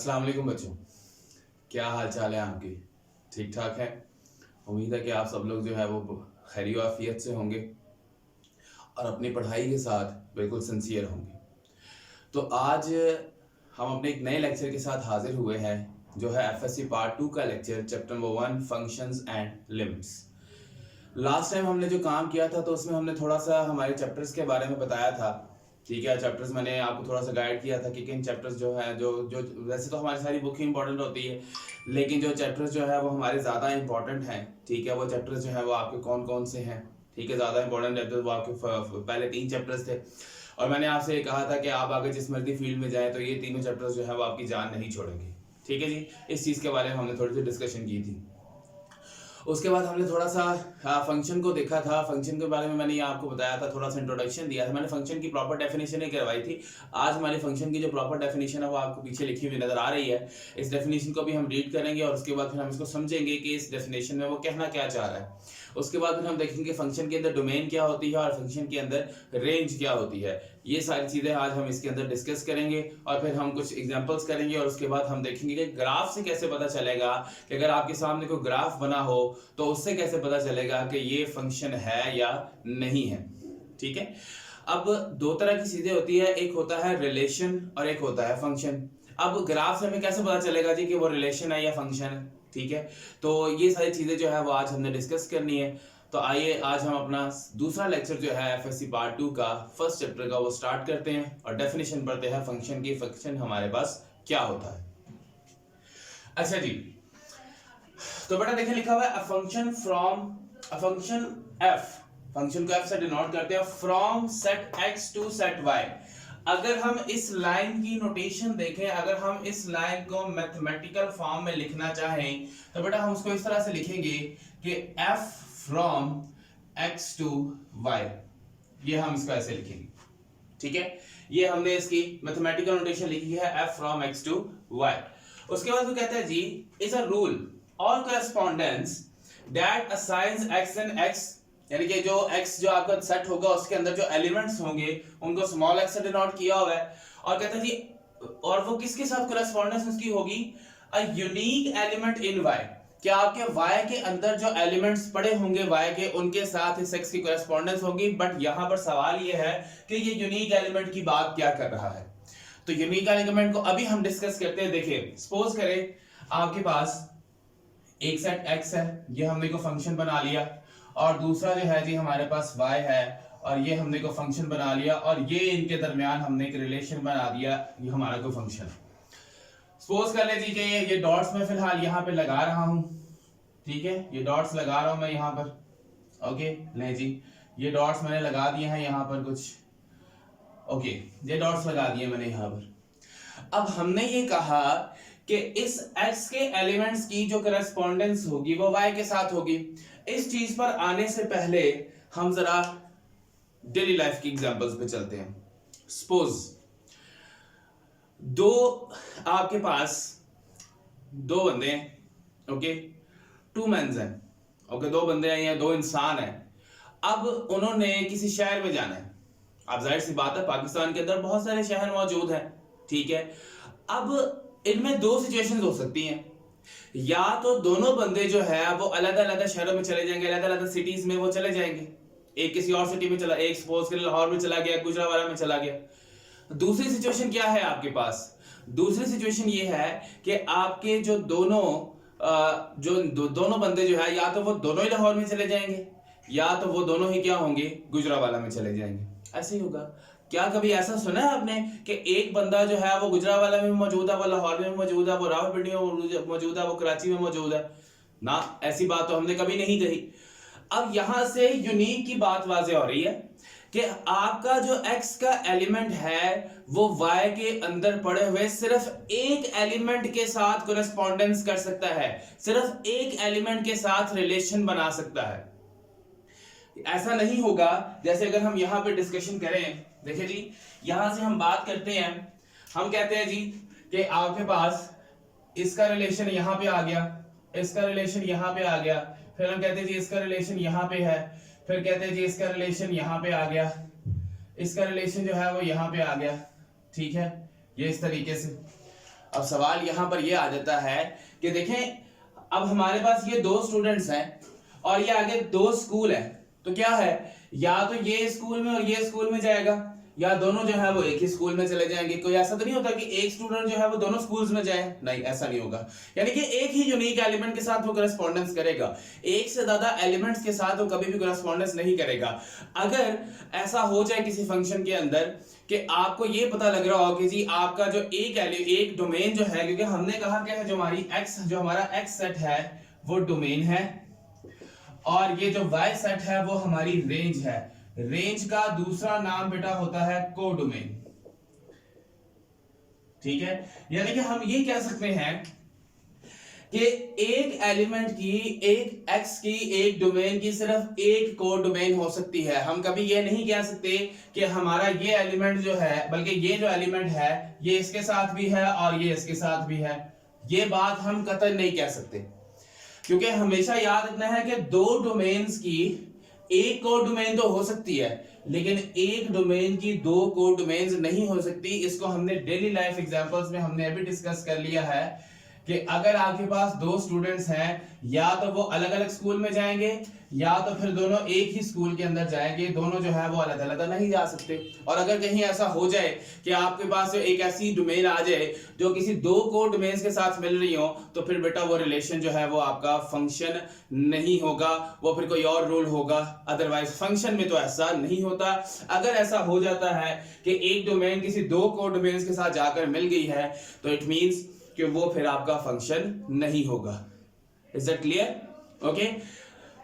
अस्सलाम वालेकुम बच्चों, क्या हाल चाल है आपकी? ठीक ठाक है। उम्मीद है कि आप सब लोग जो है वो खैरियो आफियत से होंगे और अपनी पढ़ाई के साथ बिल्कुल सिंसियर होंगे। तो आज हम अपने एक नए लेक्चर के साथ हाजिर हुए हैं जो है एफएससी पार्ट 2 का lecture, chapter number 1 functions and limits. Last time हमने जो काम किया था तो उसमें हमने थोड़ा सा हमारे चैप्टर्स के बारे में बताया था। ठीक है, चैप्टर्स मैंने आपको थोड़ा सा गाइड किया था कि किन चैप्टर्स जो है जो जो वैसे तो हमारी सारी बुक ही इंपॉर्टेंट होती है, लेकिन जो चैप्टर्स जो है वो हमारे ज़्यादा इंपॉर्टेंट हैं। ठीक है, वो चैप्टर्स जो है वो आपके कौन कौन से हैं? ठीक है, ज़्यादा इंपॉर्टेंट चैप्टर्स वो आपके पहले 3 चैप्टर्स थे और मैंने आपसे ये कहा था कि आप आगे जिस मर्जी फील्ड में जाएँ तो ये तीनों चैप्टर्स जो है वो आपकी जान नहीं छोड़ेंगे। ठीक है जी, इस चीज़ के बारे में हमने थोड़ी सी डिस्कशन की थी। उसके बाद हमने थोड़ा सा फंक्शन को देखा था। फंक्शन के बारे में मैंने ये आपको बताया था, थोड़ा सा इंट्रोडक्शन दिया था। मैंने फंक्शन की प्रॉपर डेफिनेशन ही करवाई थी। आज हमारी फंक्शन की जो प्रॉपर डेफिनेशन है वो आपको पीछे लिखी हुई नजर आ रही है। इस डेफिनेशन को भी हम रीड करेंगे और उसके बाद फिर हम इसको समझेंगे कि इस डेफिनेशन में वो कहना क्या चाह रहा है। उसके बाद फिर हम देखेंगे फंक्शन के अंदर डोमेन क्या होती है और फंक्शन के अंदर रेंज क्या होती है। ये सारी चीज़ें आज हम इसके अंदर डिस्कस करेंगे और फिर हम कुछ एग्जांपल्स करेंगे और उसके बाद हम देखेंगे कि ग्राफ से कैसे पता चलेगा कि अगर आपके सामने कोई ग्राफ बना हो तो उससे कैसे पता चलेगा कि ये फंक्शन है या नहीं है। ठीक है, अब दो तरह की चीजें होती है, एक होता है रिलेशन और एक होता है फंक्शन। अब ग्राफ से हमें कैसे पता चलेगा जी कि वो रिलेशन है या फंक्शन है? ठीक है, तो ये सारी चीजें जो है वो आज हमने डिस्कस करनी है। तो आइए आज हम अपना दूसरा लेक्चर जो है एफएससी पार्ट 2 का फर्स्ट चैप्टर का वो स्टार्ट करते हैं और डेफिनेशन पढ़ते हैं फंक्शन की। फंक्शन हमारे पास क्या होता है? अच्छा जी, तो बेटा देखिए लिखा हुआ है a function from a function F. Function को एफ से डिनोट करते हैं from set X to set Y. अगर हम इस लाइन की नोटेशन देखें, अगर हम इस लाइन को मैथमेटिकल फॉर्म में लिखना चाहें तो बेटा हम उसको इस तरह से लिखेंगे कि F from X to Y. ये हम इसको ऐसे लिखेंगे। ठीक है, ये हमने इसकी मैथमेटिकल नोटेशन लिखी है F from X to Y. उसके बाद वो कहता है जी इज अ रूल और correspondence that assigns X and X, यानी कि जो x जो आपका सेट होगा उसके अंदर जो एलिमेंट्स होंगे उनको स्मॉल x से डिनोट किया हुआ है। और कहता है जी और वो किसके साथ करेस्पॉन्डेंस उसकी होगी? A unique element in y। क्या आपके y के अंदर जो एलिमेंट्स पड़े होंगे y के उनके साथ इस x की करेस्पॉन्डेंस होगी। बट यहां पर सवाल ये है कि ये यूनिक एलिमेंट की बात क्या कर रहा है। तो यूनिक एलिमेंट को अभी हम डिस्कस करते हैं। देखिए सपोज करें आपके पास एक सेट x है, ये हमने को फंक्शन बना लिया, और दूसरा जो है जी हमारे पास y है और ये हमने को फंक्शन बना लिया, और ये इनके दरमियान हमने एक रिलेशन बना दिया, ये हमारा कोई फंक्शन। सपोज कर लीजिए ये डॉट्स में फिलहाल यहाँ पे लगा रहा हूं। ठीक है, ये डॉट्स लगा रहा हूं मैं यहाँ पर। ओके ले जी, ये डॉट्स मैंने लगा दिए हैं यहाँ पर कुछ। ओके, ये डॉट्स लगा दिए मैंने यहाँ पर। अब हमने ये कहा कि इस x के एलिमेंट्स की जो करेस्पॉन्डेंस होगी वो y के साथ होगी। इस चीज पर आने से पहले हम जरा डेली लाइफ की एग्जांपल्स पे चलते हैं। सपोज दो आपके पास दो बंदे हैं, ओके, टू मेंस हैं, ओके, दो बंदे हैं या दो इंसान हैं। अब उन्होंने किसी शहर में जाना है। अब जाहिर सी बात है पाकिस्तान के अंदर बहुत सारे शहर मौजूद हैं। ठीक है, अब इनमें दो सिचुएशंस हो सकती हैं। या तो दोनों बंदे जो है वो अलग अलग शहरों में चले जाएंगे, अलग अलग सिटीज में वो चले जाएंगे। एक किसी और सिटी में चला, एक सपोज के लाहौर में चला गया, गुजरावाला में चला गया। दूसरी सिचुएशन क्या है आपके पास? दूसरी सिचुएशन ये है कि आपके जो दोनों बंदे जो है या तो वो दोनों ही लाहौर में चले जाएंगे या तो वो दोनों ही क्या होंगे, गुजरावाला में चले जाएंगे। ऐसे ही होगा। क्या कभी ऐसा सुना है आपने कि एक बंदा जो है वो गुजरावाला में मौजूद है, वो लाहौर में मौजूद है, वो रावलपिंडी में मौजूद है, वो कराची में मौजूद है? ना, ऐसी बात तो हमने कभी नहीं कही। अब यहां से यूनिक की बात वाज़ेह हो रही है कि आपका जो x का एलिमेंट है वो y के अंदर पड़े हुए सिर्फ एक एलिमेंट के साथ कॉरेस्पॉन्डेंस कर सकता है, सिर्फ एक एलिमेंट के साथ रिलेशन बना सकता है। ऐसा नहीं होगा जैसे अगर हम यहां पे डिस्कशन करें। देखिए जी, यहां से हम बात करते हैं, हम कहते हैं जी कि आपके पास इसका रिलेशन यहां पे आ गया, इसका रिलेशन यहां पे आ गया, फिर हम कहते हैं जी इसका रिलेशन यहां पे है, फिर कहते हैं जी इसका रिलेशन यहां पे आ गया, इसका रिलेशन जो है वो यहां पे आ गया। ठीक है, ये इस तरीके से। अब सवाल यहां पर यह आ जाता है कि देखें, अब हमारे पास ये 2 स्टूडेंट्स हैं और ये आगे 2 स्कूल है, तो क्या है, या तो ये स्कूल में और ये स्कूल में जाएगा, या दोनों जो है वो एक ही स्कूल में चले जाएंगे। कोई ऐसा तो नहीं होता कि एक स्टूडेंट जो है वो दोनों स्कूल्स में जाए, नहीं ऐसा नहीं होगा। यानी कि एक ही यूनिक एलिमेंट के साथ वो करस्पॉन्डेंस करेगा, एक से ज्यादा एलिमेंट्स के साथ वो कभी भी करस्पॉन्डेंस नहीं करेगा। अगर ऐसा हो जाए किसी फंक्शन के अंदर कि आपको ये पता लग रहा हो कि जी आपका जो एक डोमेन जो है, क्योंकि हमने कहा कि जो हमारा एक्स सेट है वो डोमेन है, और ये जो वाई सेट है वो हमारी रेंज है। रेंज का दूसरा नाम बेटा होता है कोडोमेन, ठीक है। यानी कि हम ये कह सकते हैं कि एक एलिमेंट की, एक एक्स की, एक डोमेन की सिर्फ एक कोड डोमेन हो सकती है। हम कभी ये नहीं कह सकते कि हमारा ये एलिमेंट जो है, बल्कि ये जो एलिमेंट है ये इसके साथ भी है और ये इसके साथ भी है, ये बात हम कतई नहीं कह सकते, क्योंकि हमेशा याद रखना है कि 2 डोमेन्स की एक कोड डोमेन तो हो सकती है, लेकिन एक डोमेन की 2 कोड डोमेन्स नहीं हो सकती। इसको हमने डेली लाइफ एग्जांपल्स में हमने अभी डिस्कस कर लिया है कि अगर आपके पास 2 स्टूडेंट्स हैं, या तो वो अलग अलग स्कूल में जाएंगे या तो फिर दोनों एक ही स्कूल के अंदर जाएंगे, दोनों जो है वो अलग अलग नहीं जा सकते। और अगर कहीं ऐसा हो जाए कि आपके पास एक ऐसी डोमेन आ जाए जो किसी 2 कोड डोमेन्स के साथ मिल रही हो, तो फिर बेटा वो रिलेशन जो है वो आपका फंक्शन नहीं होगा, वो फिर कोई और रूल होगा। अदरवाइज फंक्शन में तो ऐसा नहीं होता। अगर ऐसा हो जाता है कि एक डोमेन किसी 2 कोड डोमेन्स के साथ जाकर मिल गई है, तो इट मींस कि वो फिर आपका फंक्शन नहीं होगा। Is that clear? ओके,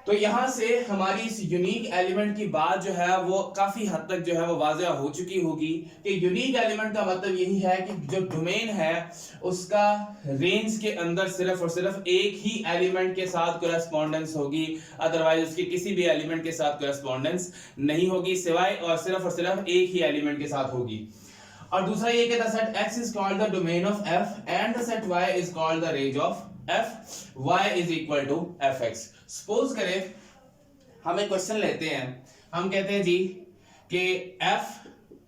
तो यहां से हमारी इस यूनिक एलिमेंट की बात जो है वो काफी हद तक जो है वो वाज़ेह हो चुकी होगी कि यूनिक एलिमेंट का मतलब यही है कि जो डोमेन है उसका रेंज के अंदर सिर्फ और सिर्फ एक ही एलिमेंट के साथ कोरेस्पोंडेंस होगी, अदरवाइज उसके किसी भी एलिमेंट के साथ कोरेस्पोंडेंस नहीं होगी, सिवाय और सिर्फ एक ही एलिमेंट के साथ होगी। और दूसरा ये कि the set x is called the domain of f and the set y is called the range of f, y is equal to fx। Suppose करें हम एक क्वेश्चन लेते हैं, हम कहते हैं जी कि f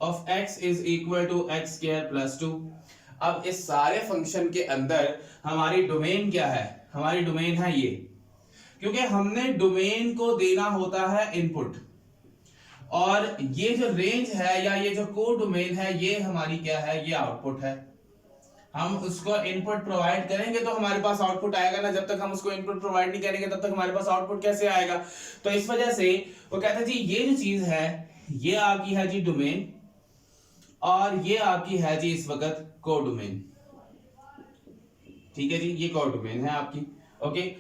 of x is equal to x square plus 2। अब इस सारे फंक्शन के अंदर हमारी डोमेन क्या है? हमारी डोमेन है ये, क्योंकि हमने डोमेन को देना होता है इनपुट, और ये जो रेंज है या ये जो कोड डोमेन है ये हमारी क्या है? ये आउटपुट है। हम उसको इनपुट प्रोवाइड करेंगे तो हमारे पास आउटपुट आएगा ना, जब तक हम उसको इनपुट प्रोवाइड नहीं करेंगे तब तक हमारे पास आउटपुट कैसे आएगा? तो इस वजह से वो कहते हैं जी ये जो चीज है ये आपकी है जी डोमेन, और ये आपकी है जी इस वक्त कोड डोमेन। ठीक है जी, ये कोड डोमेन है आपकी। ओके,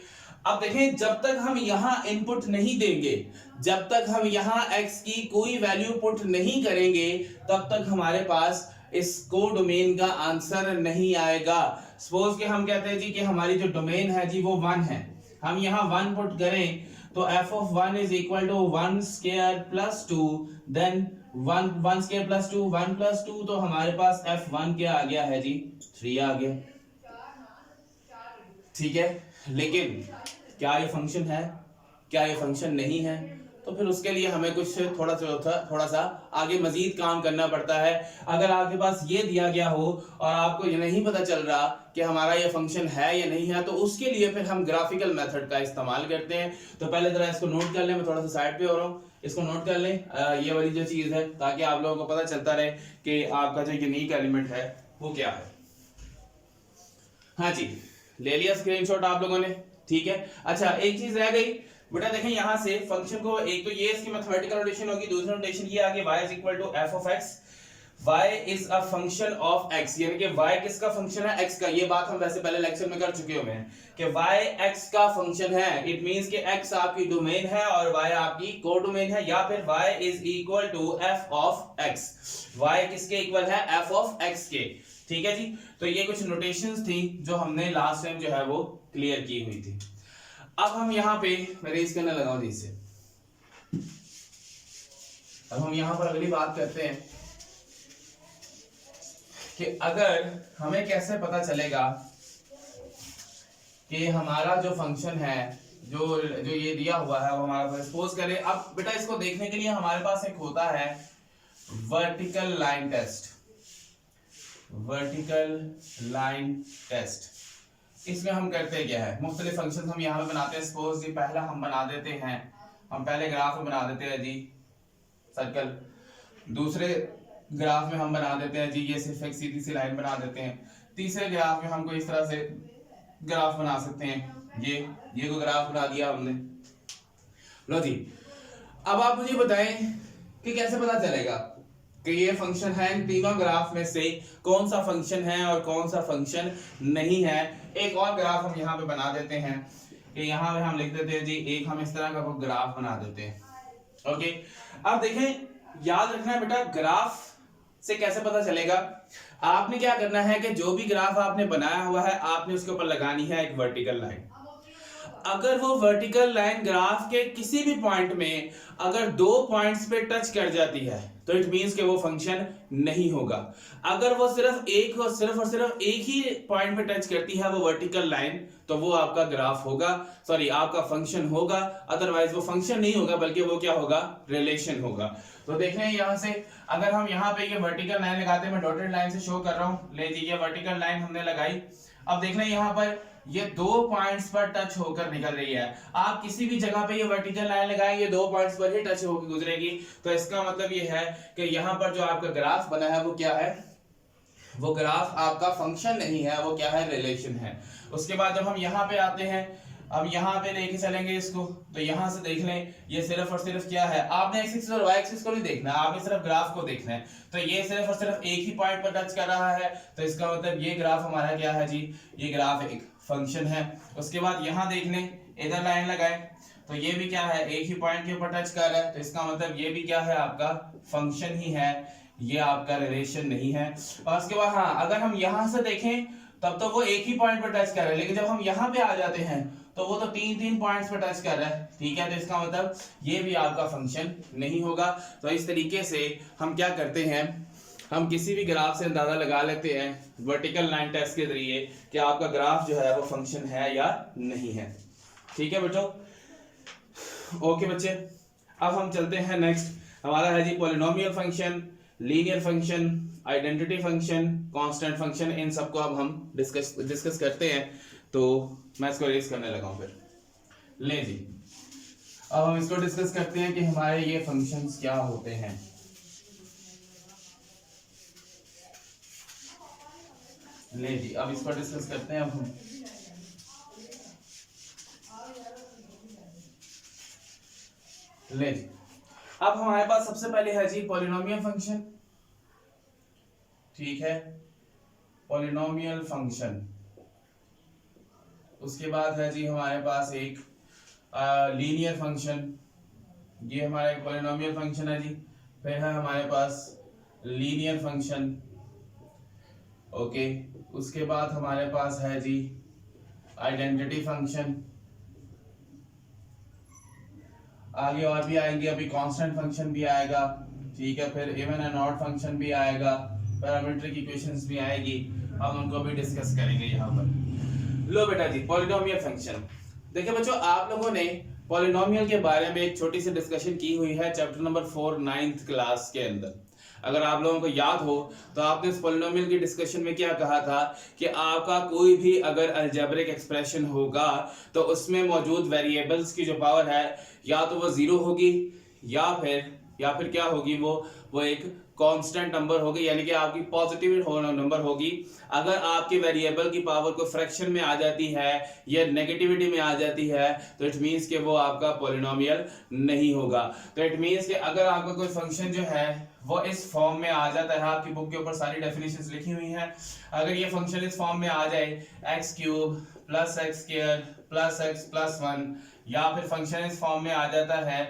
अब देखें जब तक हम यहां इनपुट नहीं देंगे, जब तक हम यहां x की कोई वैल्यू पुट नहीं करेंगे, तब तक हमारे पास इस कोड डोमेन का आंसर नहीं आएगा। सपोज कि हम कहते हैं जी कि हमारी जो डोमेन है जी वो 1 है, हम यहां 1 पुट करें तो f of 1 is equal to 1 square plus 2, then 1 square plus 2 1 plus 2, तो हमारे पास f1 क्या आ गया है जी? 3 आ गया। ठीक है, लेकिन क्या ये फंक्शन है? क्या ये फंक्शन नहीं है? तो फिर उसके लिए हमें कुछ थोड़ा सा आगे मजीद काम करना पड़ता है। अगर आपके पास ये दिया गया हो और आपको ये नहीं पता चल रहा कि हमारा ये फंक्शन है या नहीं है, तो उसके लिए फिर हम ग्राफिकल मेथड का इस्तेमाल करते हैं। तो पहले जरा इसको नोट कर लें, मैं थोड़ा सा साइड पे हो रहा हूँ, इसको नोट कर लें ये वाली जो चीज है, ताकि आप लोगों को पता चलता रहे कि आपका जो यूनिक एलिमेंट है वो क्या है। हाँ जी, ले लिया स्क्रीनशॉट आप लोगों ने? ठीक है। अच्छा, एक चीज रह गई बेटा, देखें यहां से फंक्शन को, एक तो ये इसकी मैथमेटिकल नोटेशन होगी, दूसरी नोटेशन ये आगे y is equal to f of x। y is a function of x, यानी कि y किसका फंक्शन है? x का। ये बात हम वैसे पहले लेक्चर में कर चुके हुए हैं कि y x का फंक्शन है। इट मींस कि x आपकी डोमेन है और y आपकी कोडोमेन है, या फिर y is equal to f of x। y किसके इक्वल है? f of x के। ठीक है जी, तो ये कुछ नोटेशंस थी जो हमने लास्ट टाइम जो है वो क्लियर की हुई थी। अब हम यहाँ पे मैं रेज करने लगा हूं इसे। अब हम यहाँ पर अगली बात करते हैं कि अगर हमें कैसे पता चलेगा कि हमारा जो फंक्शन है, जो ये दिया हुआ है वो हमारा, सपोज करें, अब बेटा इसको देखने के लिए हमारे पास एक होता है vertical line test. Vertical line test. इसमें हम करते क्या है, मुख्तलिफ फंक्शन हम यहाँ पे बनाते हैं। सपोज जी पहला हम बना देते हैं, हम पहले ग्राफ में बना देते हैं जी सर्कल, दूसरे ग्राफ में हम बना देते हैं जी ये सिर्फ एक सीधी सी लाइन बना देते हैं, तीसरे ग्राफ में हमको इस तरह से ग्राफ बना सकते हैं। ये को ग्राफ बना दिया हमने। लो जी, अब आप मुझे बताएं कि कैसे पता चलेगा कि ये फंक्शन है इन तीनों ग्राफ में से कौन सा फंक्शन है और कौन सा फंक्शन नहीं है। एक और ग्राफ हम यहाँ पे बना देते हैं कि यहाँ पे हम लिख देते हैं जी एक हम इस तरह का ग्राफ बना देते हैं। ओके, अब देखें, याद रखना है बेटा, ग्राफ से कैसे पता चलेगा। आपने क्या करना है कि जो भी ग्राफ आपने बनाया हुआ है आपने उसके ऊपर लगानी है एक वर्टिकल लाइन। अगर वो वर्टिकल लाइन ग्राफ के किसी भी पॉइंट में अगर दो पॉइंट्स पे टच कर जाती है तो इट मींस कि वो फंक्शन नहीं होगा। अगर वो सिर्फ और सिर्फ एक ही पॉइंट पे टच करती है वो वर्टिकल लाइन, तो वो आपका ग्राफ होगा, सॉरी आपका फंक्शन होगा। अदरवाइज वो फंक्शन नहीं होगा बल्कि वो क्या होगा, रिलेशन होगा। तो देख रहे हैं यहाँ से, अगर हम यहाँ पे ये वर्टिकल लाइन लगाते हैं, मैं डॉटेड लाइन से शो कर रहा हूँ, ले जी ये वर्टिकल लाइन हमने लगाई। अब देख रहे हैं यहाँ पर ये दो पॉइंट्स पर टच होकर निकल रही है। आप किसी भी जगह पे ये वर्टिकल लाइन लगाएंगे दो पॉइंट्स पर ही टच होकर गुजरेगी, तो इसका मतलब ये है कि यहाँ पर जो आपका ग्राफ बना है वो क्या है, वो ग्राफ आपका फंक्शन नहीं है, वो क्या है, रिलेशन है। उसके बाद जब हम यहाँ पे आते हैं, अब यहाँ पे लेके चलेंगे इसको, तो यहाँ से देख लें ये सिर्फ और सिर्फ क्या है, आपने एक्स एक्सिस और वाई एक्सिस को नहीं देखना, आपने सिर्फ ग्राफ को देखना है। तो ये सिर्फ और सिर्फ एक ही पॉइंट पर टच कर रहा है, तो इसका मतलब ये ग्राफ हमारा क्या है जी, ये ग्राफ एक फंक्शन है। उसके बाद यहाँ देख लें, इधर लाइन लगाए तो ये भी क्या है, एक ही पॉइंट के ऊपर टच कर रहा है, तो इसका मतलब ये भी क्या है, आपका फंक्शन ही है, ये आपका रिलेशन नहीं है। और उसके बाद हाँ, अगर हम यहाँ से देखें तब तो वो एक ही पॉइंट पर टच कर रहा है, लेकिन जब हम यहाँ पे आ जाते हैं तो वो तो तीन पॉइंट्स पर टच कर रहा है, ठीक है। तो इसका मतलब ये भी आपका फंक्शन नहीं होगा। तो इस तरीके से हम क्या करते हैं, हम किसी भी ग्राफ से अंदाजा लगा लेते हैं वर्टिकल लाइन टेस्ट के जरिए कि आपका ग्राफ जो है वो फंक्शन है या नहीं है। ठीक है बच्चों, ओके बच्चे, अब हम चलते हैं नेक्स्ट, हमारा है जी polynomial function, linear function, identity function, constant function. इन सबको अब हम डिस्कस करते हैं। तो मैं इसको रेस करने लगा हूं फिर, ले जी, अब हम इसको डिस्कस करते हैं कि हमारे ये फंक्शंस क्या होते हैं। ले जी, अब इसको डिस्कस करते हैं अब हम। ले जी, अब हमारे पास सबसे पहले है जी पॉलिनोमियल फंक्शन, ठीक है, पॉलिनोमियल फंक्शन। उसके बाद है जी हमारे पास एक लीनियर फंक्शन, ये हमारा एक पॉलिनोमियल फंक्शन है जी। फिर है हमारे पास लीनियर फंक्शन, ओके। उसके बाद हमारे पास है जी आइडेंटिटी फंक्शन, आगे और भी आएंगे, अभी कांस्टेंट फंक्शन भी आएगा, ठीक है। फिर इवन एंड ऑड फंक्शन भी आएगा, पैरामीट्रिक इक्वेशंस भी आएगी, हम उनको भी डिस्कस करेंगे यहाँ पर। लो बेटा जी, पॉलिनोमियल फंक्शन। देखिए बच्चों, आप लोगों ने पॉलिनोमियल के बारे में एक छोटी सी डिस्कशन की हुई है चैप्टर नंबर 4 9th क्लास के अंदर। अगर आप लोगों को याद हो तो आपने इस पॉलिनोमियल की डिस्कशन में क्या कहा था कि आपका कोई भी अगर अलजेब्रिक एक्सप्रेशन होगा तो उसमें मौजूद वेरिएबल्स की जो पावर है या तो वो 0 होगी या फिर क्या होगी, वो एक कांस्टेंट नंबर होगी, यानी कि आपकी पॉजिटिव नंबर होगी। अगर आपके वेरिएबल की पावर को फ्रैक्शन में आ जाती है या नेगेटिविटी में आ जाती है तो इट मींस कि वो आपका पॉलिनोमियल नहीं होगा। तो इट मींस कि अगर आपका कोई फंक्शन जो है वो इस फॉर्म में आ जाता है, आपकी बुक के ऊपर सारी डेफिनेशंस लिखी हुई हैं, अगर ये फंक्शन इस फॉर्म में आ जाए x³ + x² + x + 1, या फिर फंक्शन इस फॉर्म में आ जाता है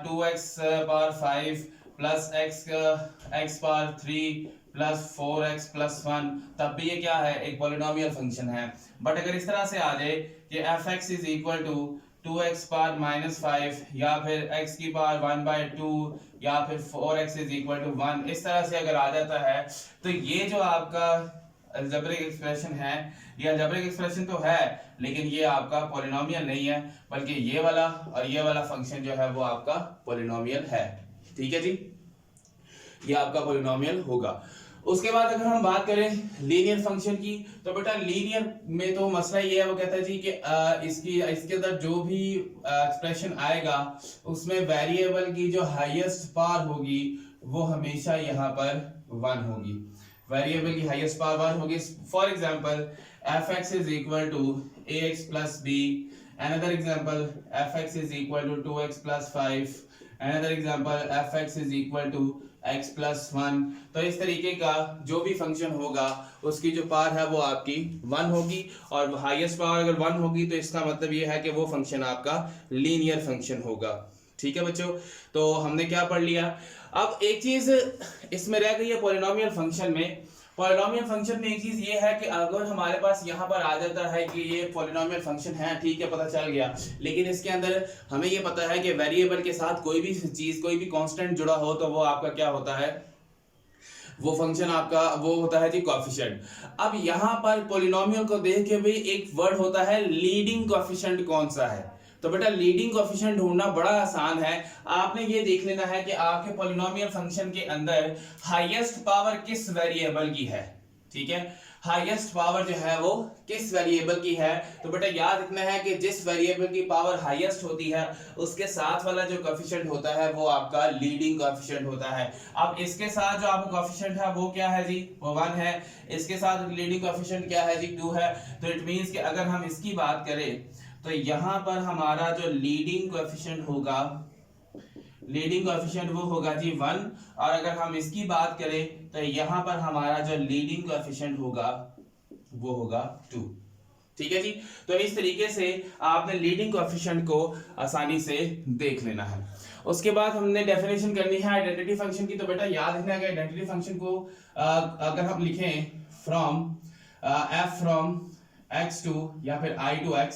2x⁵ + x³ + 4x + 1, तब भी ये क्या है, एक पॉलिनोमियल फंक्शन है। बट अगर इस तरह से आ जाए कि f(x) = 2x⁻⁵ या फिर x⁻1/2 या फिर 4x = 1, इस तरह से अगर आ जाता है तो ये जो आपका अलजेब्रिक एक्सप्रेशन है, ये अलजेब्रिक एक्सप्रेशन तो है लेकिन ये आपका पॉलिनोमियल नहीं है, बल्कि ये वाला और ये वाला फंक्शन जो है वो आपका पॉलिनोमियल है। ठीक है जी, ये आपका पॉलिनोमियल होगा। उसके बाद अगर हम बात करें लीनियर फंक्शन की, तो बेटा लीनियर में तो मसला ये है, वो कहता है जी कि इसके अंदर जो भी एक्सप्रेशन आएगा उसमें वेरिएबल की जो हाईएस्ट पावर होगी वो हमेशा यहाँ पर 1 होगी। वेरिएबल की हाईएस्ट पावर 1 होगी। For example fx is equal to ax plus b, another example fx is equal to 2x plus 5, another example fx is equal to x plus 1। तो इस तरीके का जो भी फंक्शन होगा उसकी जो पावर है वो आपकी 1 होगी, और हाईएस्ट पावर अगर 1 होगी तो इसका मतलब ये है कि वो फंक्शन आपका लीनियर फंक्शन होगा। ठीक है बच्चों, तो हमने क्या पढ़ लिया। अब एक चीज इसमें रह गई है पॉलिनोमियल फंक्शन में। पॉलिनोमियल फंक्शन में एक चीज ये है कि अगर हमारे पास यहाँ पर आ जाता है कि ये पॉलिनोमियल फंक्शन है, ठीक है, पता चल गया, लेकिन इसके अंदर हमें ये पता है कि वेरिएबल के साथ कोई भी चीज, कोई भी कांस्टेंट जुड़ा हो तो वो आपका क्या होता है, वो फंक्शन आपका वो होता है जी कोएफिशिएंट। अब यहाँ पर पॉलिनोमियल को देख के भी एक वर्ड होता है लीडिंग कोएफिशिएंट कौन सा है। तो बेटा लीडिंग कोएफिशिएंट ढूंढना बड़ा आसान है। आपने ये देख लेना है कि आपके पॉलिनोमियल फंक्शन के अंदर हाईएस्ट पावर किस वेरिएबल की है। ठीक है, हाईएस्ट पावर जो है वो किस वेरिएबल की है। तो बेटा याद रखना है कि जिस वेरिएबल की पावर हाईएस्ट होती है उसके साथ वाला जो कोएफिशिएंट होता है वो आपका लीडिंग कोएफिशिएंट होता है। अब इसके साथ जो आपका कोएफिशिएंट है वो क्या है जी, वो 1 है। इसके साथ लीडिंग कोएफिशिएंट क्या है जी, 2 है। तो इट मींस कि अगर हम इसकी बात करें तो यहां पर हमारा जो लीडिंग कोएफिशिएंट होगा, लीडिंग कोएफिशिएंट वो होगा जी 1, और अगर हम इसकी बात करें तो यहां पर हमारा जो लीडिंग कोएफिशिएंट होगा वो होगा 2। ठीक है जी, तो इस तरीके से आपने लीडिंग कोएफिशिएंट को आसानी से देख लेना है। उसके बाद हमने डेफिनेशन करनी है आइडेंटिटी फंक्शन की। तो बेटा याद रखना है आइडेंटिटी फंक्शन को अगर हम लिखें from f from x to या फिर i टू x,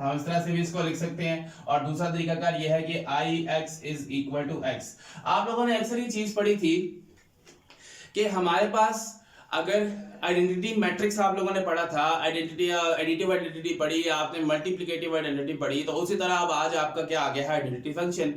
हम इस तरह से भी इसको लिख सकते हैं। और दूसरा तरीकाकार यह है कि ix is equal to x। आप लोगों ने अक्सर ये चीज पढ़ी थी कि हमारे पास अगर आइडेंटिटी मैट्रिक्स आप लोगों ने पढ़ा था, आइडेंटिटी एडिटिव आइडेंटिटी पढ़ी, आपने मल्टीप्लिकेटिव आइडेंटिटी पढ़ी, तो उसी तरह अब आज आपका क्या आ गया है आइडेंटिटी फंक्शन।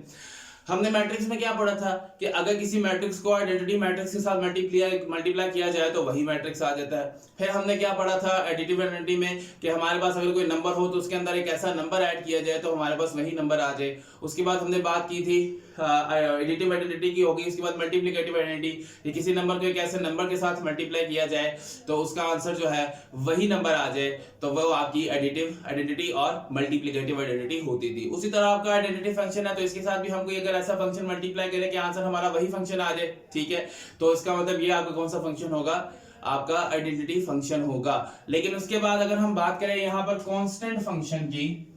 हमने मैट्रिक्स में क्या पढ़ा था कि अगर किसी मैट्रिक्स को आइडेंटिटी मैट्रिक्स के साथ मल्टीप्लाई किया जाए तो वही मैट्रिक्स आ जाता है। फिर हमने क्या पढ़ा था एडिटिव आइडेंटिटी में कि हमारे पास अगर कोई नंबर हो तो उसके अंदर एक ऐसा नंबर ऐड किया जाए तो हमारे पास वही नंबर आ जाए। उसके बाद हमने बात की थी एडिटिव आइडेंटिटी की होगी। उसके बाद मल्टीप्लिकेटिव आइडेंटिटी, किसी नंबर को एक ऐसे नंबर के साथ मल्टीप्लाई किया जाए तो उसका आंसर जो है वही नंबर आ जाए, तो वो आपकी एडिटिव आइडेंटिटी और मल्टीप्लिकेटिव आइडेंटिटी होती थी। उसी तरह आपका आइडेंटिटी फंक्शन है, तो इसके साथ भी हम कोई अगर ऐसा फंक्शन मल्टीप्लाई करें कि आंसर हमारा वही फंक्शन आ जाए, ठीक है, तो इसका मतलब ये आपका कौन सा फंक्शन होगा, आपका आइडेंटिटी फंक्शन होगा। लेकिन उसके बाद अगर हम बात करें यहां पर कांस्टेंट फंक्शन की,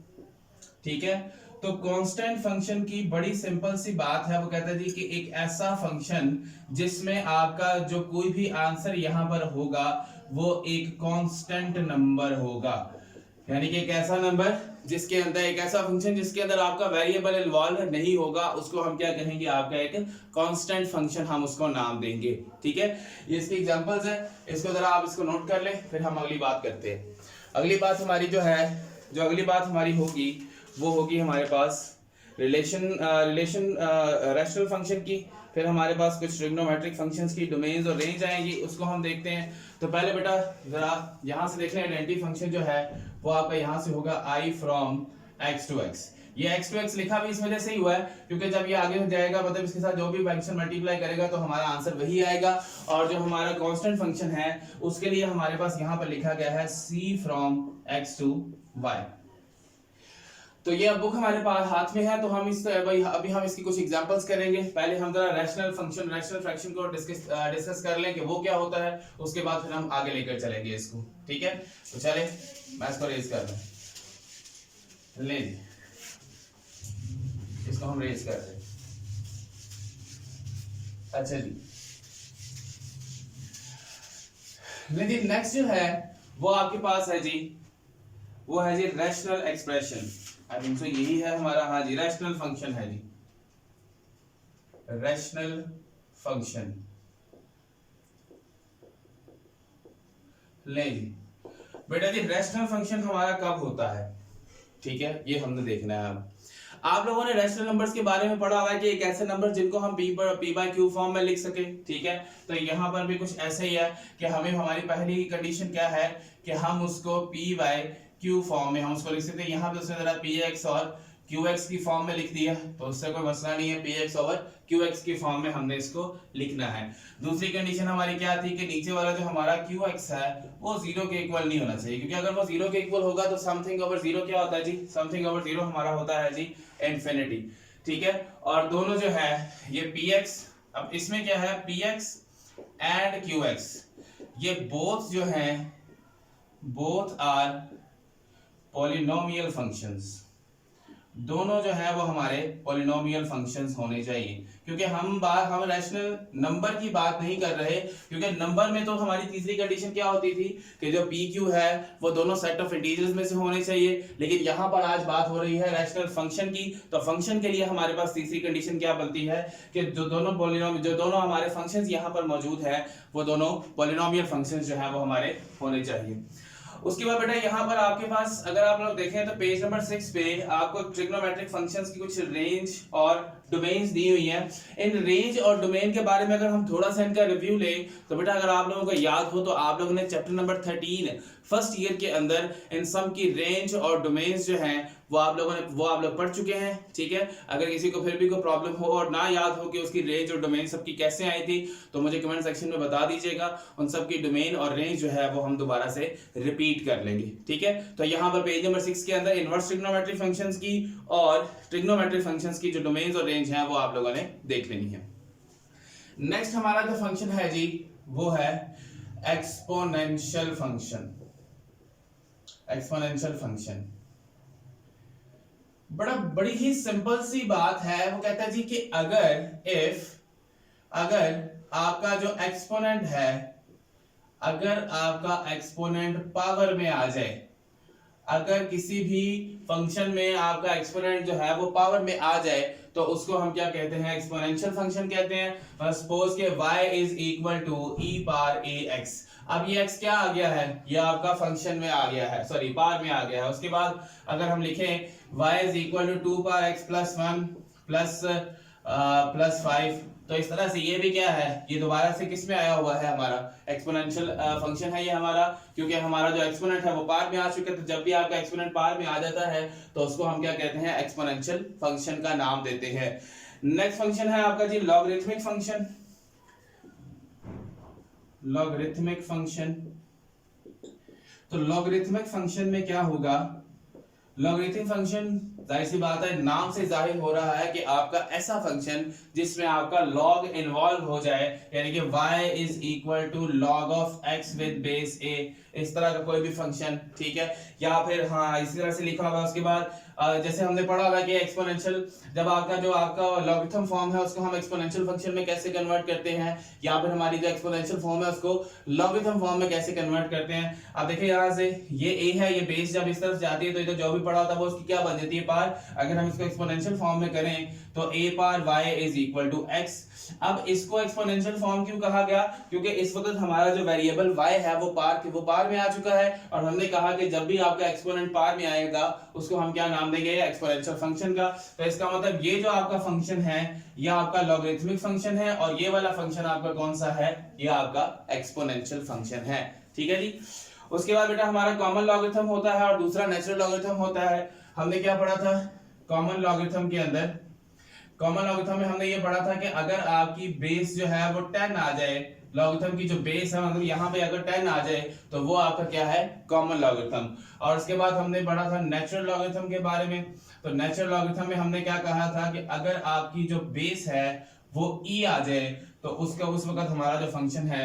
ठीक है, तो कांस्टेंट फंक्शन की बड़ी सिंपल सी बात है। वो कहता है जी कि एक ऐसा फंक्शन जिसमें आपका जो कोई भी आंसर यहां पर होगा वो एक कांस्टेंट नंबर होगा। यानी कि एक ऐसा नंबर जिसके अंदर, एक ऐसा फंक्शन जिसके अंदर आपका वेरिएबल इन्वॉल्व नहीं होगा, उसको हम क्या कहेंगे, आपका एक कांस्टेंट फंक्शन, हम उसको नाम देंगे। ठीक है, ये इसकी एग्जांपल्स है, इसको जरा आप इसको नोट कर लें, फिर हम अगली बात करते हैं। अगली बात हमारी अगली बात हमारी होगी वो होगी हमारे पास रैशनल फंक्शन की। फिर हमारे पास कुछ ट्रिग्नोमेट्रिक फंक्शंस की डोमेन्स और रेंज आएंगी, उसको हम देखते हैं। तो पहले बेटा जरा यहां से देख लें, आइडेंटिटी फंक्शन जो है वो आपका यहां से होगा i from x to x। ये x टू x लिखा भी इस वजह से ही हुआ है क्योंकि जब ये आगे जाएगा मतलब इसके साथ जो भी फंक्शन मल्टीप्लाई करेगा तो हमारा आंसर वही आएगा। और जो हमारा कांस्टेंट फंक्शन है उसके लिए हमारे पास यहां पर लिखा गया है c from x to y। तो ये बुक हमारे पास हाथ में है, तो हम अभी हम इसकी कुछ एग्जांपल्स करेंगे। पहले हम जरा रैशनल फ्रैक्शन को डिस्कस कर लें कि वो क्या होता है, उसके बाद फिर हम आगे लेकर चलेंगे इसको। ठीक है, तो चले मैं इसको रेज कर रहा ले, इसको हम रेज कर रहे हैं। अच्छा जी, लेकिन नेक्स्ट जो है वो आपके पास है जी, वो है जी rational expression. I think so यही है हमारा, हाँ जी, रैशनल फंक्शन है जी, रैशनल फंक्शन। ले जी बेटा जी, रैशनल फंक्शन हमारा कब होता है, ठीक है, ये हमने देखना है। आप लोगों ने रैशनल नंबर्स के बारे में पढ़ा होगा कि एक ऐसे नंबर जिनको हम पी बाय क्यू फॉर्म में लिख सके, ठीक है। तो यहाँ पर भी कुछ ऐसे ही है कि हमें हमारी पहली कंडीशन क्या है कि हम उसको पी बाय क्यू फॉर्म में हम उसको लिख सकते हैं। यहाँ पे उसने जरा पी एक्स और क्यू एक्स की फॉर्म में लिख दिया, तो उससे कोई मसला नहीं है, P x over Q x की फॉर्म में हमने इसको लिखना है। दूसरी कंडीशन हमारी क्या थी कि नीचे वाला जो हमारा क्यू एक्स है वो जीरो के इक्वल नहीं होना चाहिए, क्योंकि अगर वो जीरो के इक्वल होगा तो समथिंग ओवर जीरो क्या होता है जी, समथिंग ओवर जीरो हमारा होता है जी इन्फिनिटी, ठीक है। और दोनों जो है ये पी एक्स, अब इसमें क्या है P x and Q x, ये बोथ जो है बोथ आर पॉलिनोमियल फंक्शंस, दोनों जो है वो हमारे पॉलिनोमियल फंक्शंस होने चाहिए, क्योंकि हम रैशनल नंबर की बात नहीं कर रहे, क्योंकि नंबर में तो हमारी तीसरी कंडीशन क्या होती थी कि जो पी क्यू है वो दोनों सेट ऑफ इंटीजर्स में से होने चाहिए, लेकिन यहाँ पर आज बात हो रही है रैशनल फंक्शन की। तो फंक्शन के लिए हमारे पास तीसरी कंडीशन क्या बनती है कि जो दोनों हमारे फंक्शंस यहाँ पर मौजूद है वो दोनों पॉलिनोमियल फंक्शंस जो है वो हमारे होने चाहिए। उसके बाद बेटा यहाँ पर आपके पास अगर आप लोग देखें तो पेज नंबर 6 पे आपको ट्रिग्नोमेट्रिक फंक्शंस की कुछ रेंज और डोमेन्स दी हुई हैं। इन रेंज और डोमेन के बारे में अगर हम थोड़ा सा इनका रिव्यू लें तो बेटा अगर आप लोगों को याद हो तो आप लोगों ने चैप्टर नंबर 13 फर्स्ट ईयर के अंदर इन सम की रेंज और डोमेन्स जो हैं वो आप लोग पढ़ चुके हैं, ठीक है। अगर किसी को फिर भी कोई प्रॉब्लम हो और ना याद हो कि उसकी रेंज और डोमेन सबकी कैसे आई थी तो मुझे कमेंट सेक्शन में बता दीजिएगा, उन सब की डोमेन और रेंज जो है वो हम दोबारा से रिपीट कर लेंगे, ठीक है। तो यहाँ पर पेज नंबर 6 के अंदर इनवर्स ट्रिग्नोमेट्रिक फंक्शंस की और ट्रिग्नोमेट्रिक फंक्शंस की जो डोमेन्स और रेंज है वो आप लोगों ने देख लेनी है। नेक्स्ट हमारा जो फंक्शन है जी वो है एक्सपोनेंशियल फंक्शन। एक्सपोनेंशियल फंक्शन बड़ी ही सिंपल सी बात है, वो कहता है जी कि अगर आपका जो एक्सपोनेंट है, अगर आपका एक्सपोनेंट पावर में आ जाए, अगर किसी भी फंक्शन में आपका एक्सपोनेंट जो है वो पावर में आ जाए तो उसको हम क्या कहते हैं, एक्सपोनेंशियल फंक्शन कहते हैं। सपोज के y is equal to e power ax, अब ये x क्या आ गया है, ये आपका फंक्शन में आ गया है, सॉरी पावर में आ गया है। उसके बाद अगर हम लिखें y is equal to 2 power x plus 1 plus 5, तो इस तरह से ये भी क्या है, ये दोबारा से किस में आया हुआ है, हमारा एक्सपोनेंशियल फंक्शन है ये हमारा, क्योंकि हमारा जो एक्सपोनेंट है वो पावर में आ चुका है। तो जब भी आपका एक्सपोनेंट पावर में आ जाता है तो उसको हम क्या कहते हैं, एक्सपोनेंशियल फंक्शन का नाम देते हैं। नेक्स्ट फंक्शन है आपका जी लॉगरिथमिक फंक्शन। लॉगरिथमिक फंक्शन, तो लॉगरिथमिक फंक्शन में क्या होगा, लॉगरिथमिक फंक्शन जाहिर सी बात है नाम से जाहिर हो रहा है कि आपका ऐसा फंक्शन जिसमें आपका लॉग इन्वॉल्व हो जाए, यानी कि y is equal to log of x with base a, इस तरह का कोई भी फंक्शन, ठीक है। या फिर हाँ इसी तरह से लिखा होगा। उसके बाद जैसे हमने पढ़ा होगा कि एक्सपोनेंशियल, जब आपका लॉगरिथम फॉर्म है उसको हम एक्सपोनेंशियल फंक्शन में कैसे कन्वर्ट करते हैं, या फिर हमारी जो एक्सपोनेंशियल फॉर्म है उसको लॉगरिथम फॉर्म में कैसे कन्वर्ट करते हैं। अब देखिए यहाँ से ये a है, ये बेस जब इस तरफ जाती है तो इधर जो भी पढ़ा होता है वो उसकी क्या बन जाती है, पावर। अगर हम इसको एक्सपोनेंशियल फॉर्म में करें तो a power y is equal to x। अब इसको एक्सपोनेंशियल फॉर्म क्यों कहा गया, क्योंकि इस वक्त हमारा जो वेरिएबल y है वो पावर में आ चुका है, और हमने कहा कि जब भी आपका एक्सपोनेंट पावर में आएगा उसको हम क्या नाम देंगे, एक्सपोनेंशियल फंक्शन का। तो इसका मतलब ये जो आपका फंक्शन है ये आपका लॉगरिथमिक फंक्शन है, और ये वाला फंक्शन आपका कौन सा है, ये आपका एक्सपोनेंशियल फंक्शन है, ठीक है जी। उसके बाद बेटा हमारा कॉमन लॉगरिथम होता है और दूसरा नेचुरल लॉगरिथम होता है। हमने क्या पढ़ा था कॉमन लॉगरिथम के अंदर, कॉमन लॉगरिथम में हमने ये पढ़ा था कि अगर आपकी बेस जो है वो 10 आ जाए, लॉगरिथम की जो बेस है मतलब यहाँ पे अगर 10 आ जाए तो वो आपका क्या है, कॉमन लॉगरिथम। और उसके बाद हमने पढ़ा था नेचुरल लॉगरिथम के बारे में। तो नेचुरल लॉगरिथम में हमने क्या कहा था कि अगर आपकी जो बेस है वो e आ जाए तो उसका उस वक्त हमारा जो फंक्शन है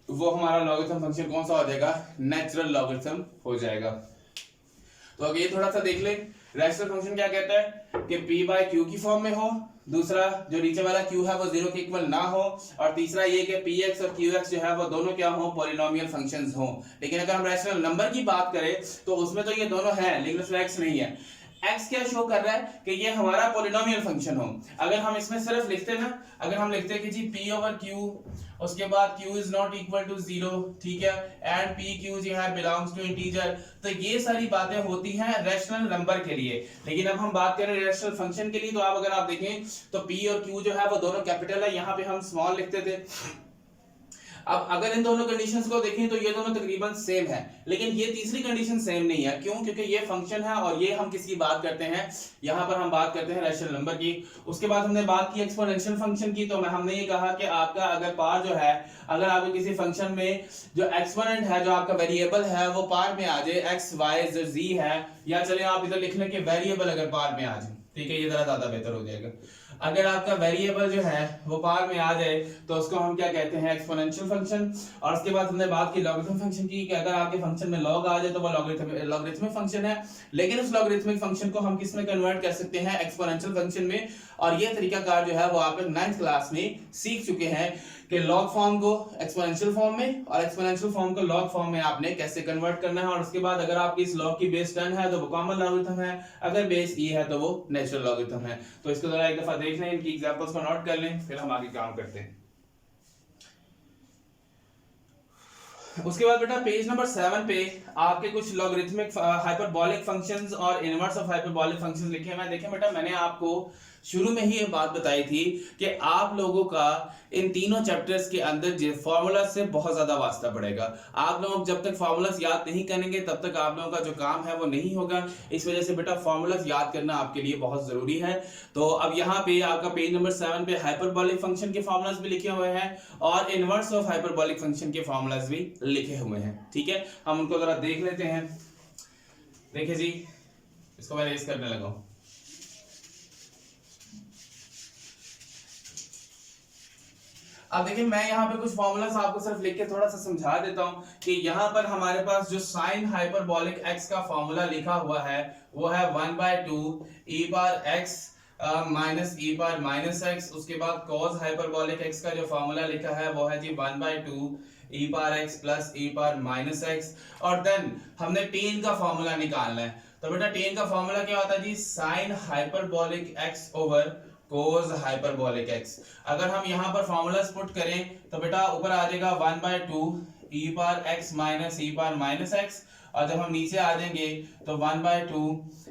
वो हमारा लॉगरिथम फंक्शन कौन सा हो जाएगा, नेचुरल लॉगरिथम हो जाएगा। तो अब ये थोड़ा सा देख ले, रैशनल फंक्शन क्या कहता है कि p बाय q की फॉर्म में हो, दूसरा जो नीचे वाला q है वो 0 के इक्वल ना हो, और तीसरा ये कि px और qx जो है वो दोनों क्या हो, पॉलिनोमियल फंक्शंस हो। लेकिन अगर हम रैशनल नंबर की बात करें तो उसमें तो ये दोनों हैं लेकिन उसमें x नहीं है। x क्या शो कर रहा है कि ये हमारा पॉलिनोमियल फंक्शन हो। अगर हम इसमें सिर्फ लिखते ना, अगर हम लिखते कि जी p ओवर q, उसके बाद q is not equal to 0, ठीक है, एंड p q जो है बिलोंग्स टू इंटीजर, तो ये सारी बातें होती हैं रैशनल नंबर के लिए। लेकिन अब हम बात करें रैशनल फंक्शन के लिए, तो अगर आप देखें तो p और q जो है वो दोनों कैपिटल है, यहाँ पे हम स्मॉल लिखते थे। अब अगर इन दोनों कंडीशंस को देखें तो ये दोनों तकरीबन सेम है, लेकिन ये तीसरी कंडीशन सेम नहीं है। क्यों? क्योंकि ये फंक्शन है और ये हम किसकी बात करते हैं, यहाँ पर हम बात करते हैं रैशनल नंबर की। उसके बाद हमने बात की एक्सपोनेंशियल फंक्शन की, तो हमने ये कहा कि आपका अगर पार जो है, अगर आपके किसी फंक्शन में जो एक्सपोनेंट है, जो आपका वेरिएबल है, वो पार में आ जाए, एक्स वाई z है, या चले आप इधर लिख लें कि वेरिएबल अगर पार में आ जाए, ठीक है, ये जरा ज्यादा बेहतर हो जाएगा। अगर आपका वेरिएबल जो है वो पार में आ जाए तो उसको हम क्या कहते हैं, एक्सपोनेंशियल फंक्शन। और उसके बाद हमने बात की लॉगरिथम फंक्शन की, कि अगर आपके फंक्शन में लॉग आ जाए तो वो लॉगरिथमिक फंक्शन है, लेकिन उस लॉगरिथमिक फंक्शन को हम किस में कन्वर्ट कर सकते हैं, एक्सपोनेंशियल फंक्शन में। और ये तरीकाकार जो है वो आप 9th क्लास में सीख चुके हैं कि लॉग फॉर्म को एक्सपोनेंशियल फॉर्म में और एक्सपोनेंशियल फॉर्म को लॉग फॉर्म में आपने कैसे कन्वर्ट करना है। और उसके बाद अगर आपकी इस लॉग की बेस 10 है तो वो कॉमन लॉगरिथम है, अगर बेस e है तो वो नेचुरल लॉगरिथम है। तो इसको जरा एक दफा देख लें, इनकी एग्जांपल्स को नोट कर लें, फिर हम आगे काम करते हैं। उसके बाद बेटा पेज नंबर 7 पे आपके कुछ लॉगरिथमिक हाइपरबोलिक फंक्शंस और इनवर्स ऑफ हाइपरबोलिक फंक्शंस लिखे हैं। देखें बेटा, मैंने आपको शुरू में ही ये बात बताई थी कि आप लोगों का इन तीनों चैप्टर्स के अंदर फॉर्मूला से बहुत ज्यादा वास्ता पड़ेगा। आप लोग जब तक फॉर्मूलास याद नहीं करेंगे तब तक आप लोगों का जो काम है वो नहीं होगा। इस वजह से बेटा फॉर्मूलास याद करना आपके लिए बहुत जरूरी है। तो अब यहाँ पे आपका पेज नंबर 7 पे हाइपरबोलिक फंक्शन के फॉर्मूलास भी लिखे हुए हैं और इनवर्स ऑफ हाइपरबोलिक फंक्शन के फॉर्मूलास भी लिखे हुए हैं, ठीक है। हम उनको जरा देख लेते हैं। देखिए जी, इसको मैं रेज करने लगा हूं। अब देखिए, मैं यहाँ पे कुछ फॉर्मूलास आपको सिर्फ लिख के थोड़ा सा समझा देता हूँ कि यहाँ पर हमारे पास जो साइन हाइपरबोलिक x का फॉर्मूला लिखा हुआ है वो है 1/2 e power x minus e power minus x। उसके बाद cos हाइपरबोलिक x का जो फॉर्मूला लिखा है वो है जी 1/2 e power x plus e power minus x। और देन हमने tan का फॉर्मूला निकालना है। तो बेटा tan का फॉर्मूला क्या होता है जी, sine hyperbolic x over cos hyperbolic x। अगर हम यहाँ पर फॉर्मूलास पुट करें तो बेटा ऊपर आ जाएगा 1/2 e power x minus e power minus x, और जब हम नीचे आ जाएंगे तो 1/2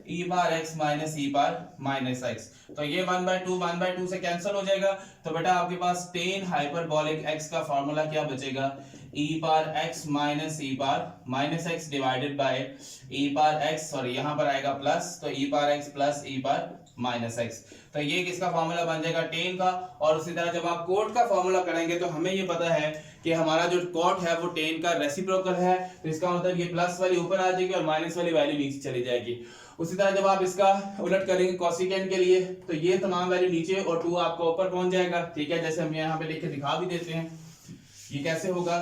e power x minus e power minus x। तो ये 1/2 से कैंसिल हो जाएगा। तो बेटा आपके पास tan हाइपरबोलिक x का फॉर्मूला क्या बचेगा, e power x minus e power minus x divided by e power x, sorry यहाँ पर आएगा प्लस, तो e power x plus e power minus x। तो ये किसका फॉर्मूला बन जाएगा, tan का। और उसी तरह जब आप कोट का फॉर्मूला करेंगे तो हमें ये पता है कि हमारा जो कोट है वो tan का रेसिप्रोकल है, तो इसका मतलब ये प्लस वाली ऊपर आ जाएगी और माइनस वाली वैल्यू नीचे चली जाएगी। उसी तरह जब आप इसका उलट करेंगे कोसिकेंट के लिए तो ये तमाम वैल्यू नीचे और 2 आपका ऊपर पहुंच जाएगा, ठीक है। जैसे हम यहाँ पे लिख के दिखा भी देते हैं। ये कैसे होगा,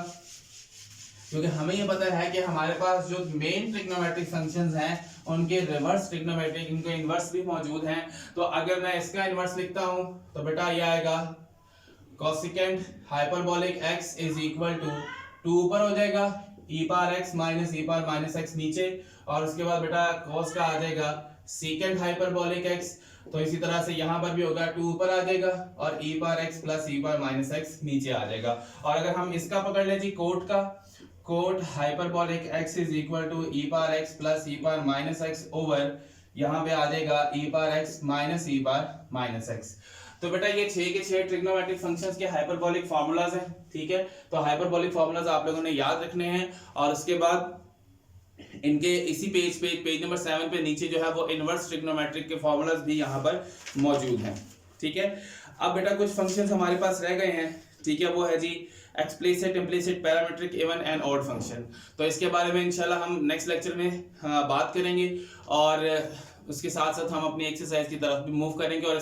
क्योंकि हमें ये पता है कि हमारे पास जो मेन ट्रिग्नोमेट्रिक फंक्शंस हैं उनके रिवर्स ट्रिग्नोमेट्रिक, इनके इनवर्स भी मौजूद हैं। तो अगर मैं इसका इनवर्स लिखता हूं तो बेटा ये आएगा cosecant hyperbolic x is equal to 2 ऊपर हो जाएगा e power x minus e power minus x नीचे, और उसके बाद बेटा cos का आ जाएगा सेकेंट हाइपरबोलिक x। तो इसी तरह से यहाँ पर भी होगा 2 ऊपर आ जाएगा और e power x plus e power minus x नीचे आ जाएगा। और अगर हम इसका पकड़ लें जी कोट का, cot hyperbolic x is equal to e power x plus e power minus x over यहाँ पे आ जाएगा e power x minus e power minus x। तो बेटा ये 6 के 6 ट्रिग्नोमेट्रिक फंक्शंस के हाइपरबोलिक फार्मूलाज हैं, ठीक है। तो हाइपरबोलिक फार्मूलाज आप लोगों ने याद रखने हैं। और उसके बाद इनके इसी पेज पे, पेज नंबर 7 पे नीचे जो है वो इनवर्स ट्रिग्नोमेट्रिक के फार्मूलाज भी यहाँ पर मौजूद हैं, ठीक है। अब बेटा कुछ फंक्शंस हमारे पास रह गए हैं, ठीक है। वो है जी explicit, implicit, parametric, even and odd function. तो इसके बारे में इंशाल्लाह हम नेक्स्ट लेक्चर में बात करेंगे और उसके साथ साथ हम अपनी एक्सरसाइज की तरफ भी मूव करेंगे और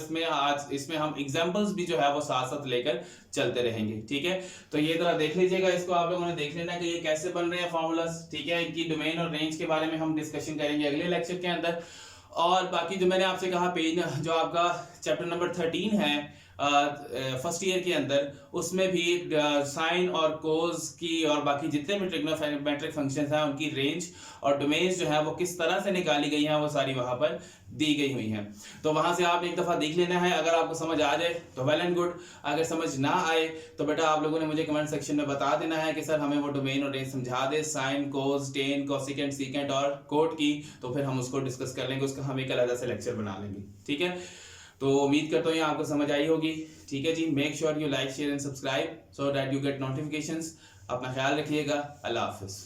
इसमें हम एग्जांपल्स भी जो है वो साथ साथ लेकर चलते रहेंगे, ठीक है। तो ये जरा देख लीजिएगा, इसको आप लोगों ने देख लेना कि ये कैसे बन रहे हैं फॉर्मूलास, ठीक है। इनकी डोमेन और रेंज के बारे में हम डिस्कशन करेंगे अगले लेक्चर के अंदर। और बाकी जो मैंने आपसे कहा पेज जो आपका चैप्टर नंबर 13 है फर्स्ट ईयर के अंदर, उसमें भी साइन और कोज की और बाकी जितने भी ट्रिग्नोमेट्रिक फंक्शंस हैं उनकी रेंज और डोमेन्स जो है वो किस तरह से निकाली गई हैं वो सारी वहां पर दी गई हुई हैं। तो वहां से आप एक दफा देख लेना है, अगर आपको समझ आ जाए तो वेल एंड गुड, अगर समझ ना आए तो बेटा आप लोगों ने मुझे कमेंट सेक्शन में बता देना है कि सर हमें वो डोमेन और रेंज समझा दे, sine cos tan cosecant secant और कोट की, तो फिर हम उसको डिस्कस कर लेंगे, उसका हम एक अलग से लेक्चर बना लेंगे। ठीक है, तो उम्मीद करता हूँ आपको समझ आई होगी। ठीक है जी, make sure you like share and subscribe so that you get notifications. अपना ख्याल रखिएगा, अल्लाह हाफिज़।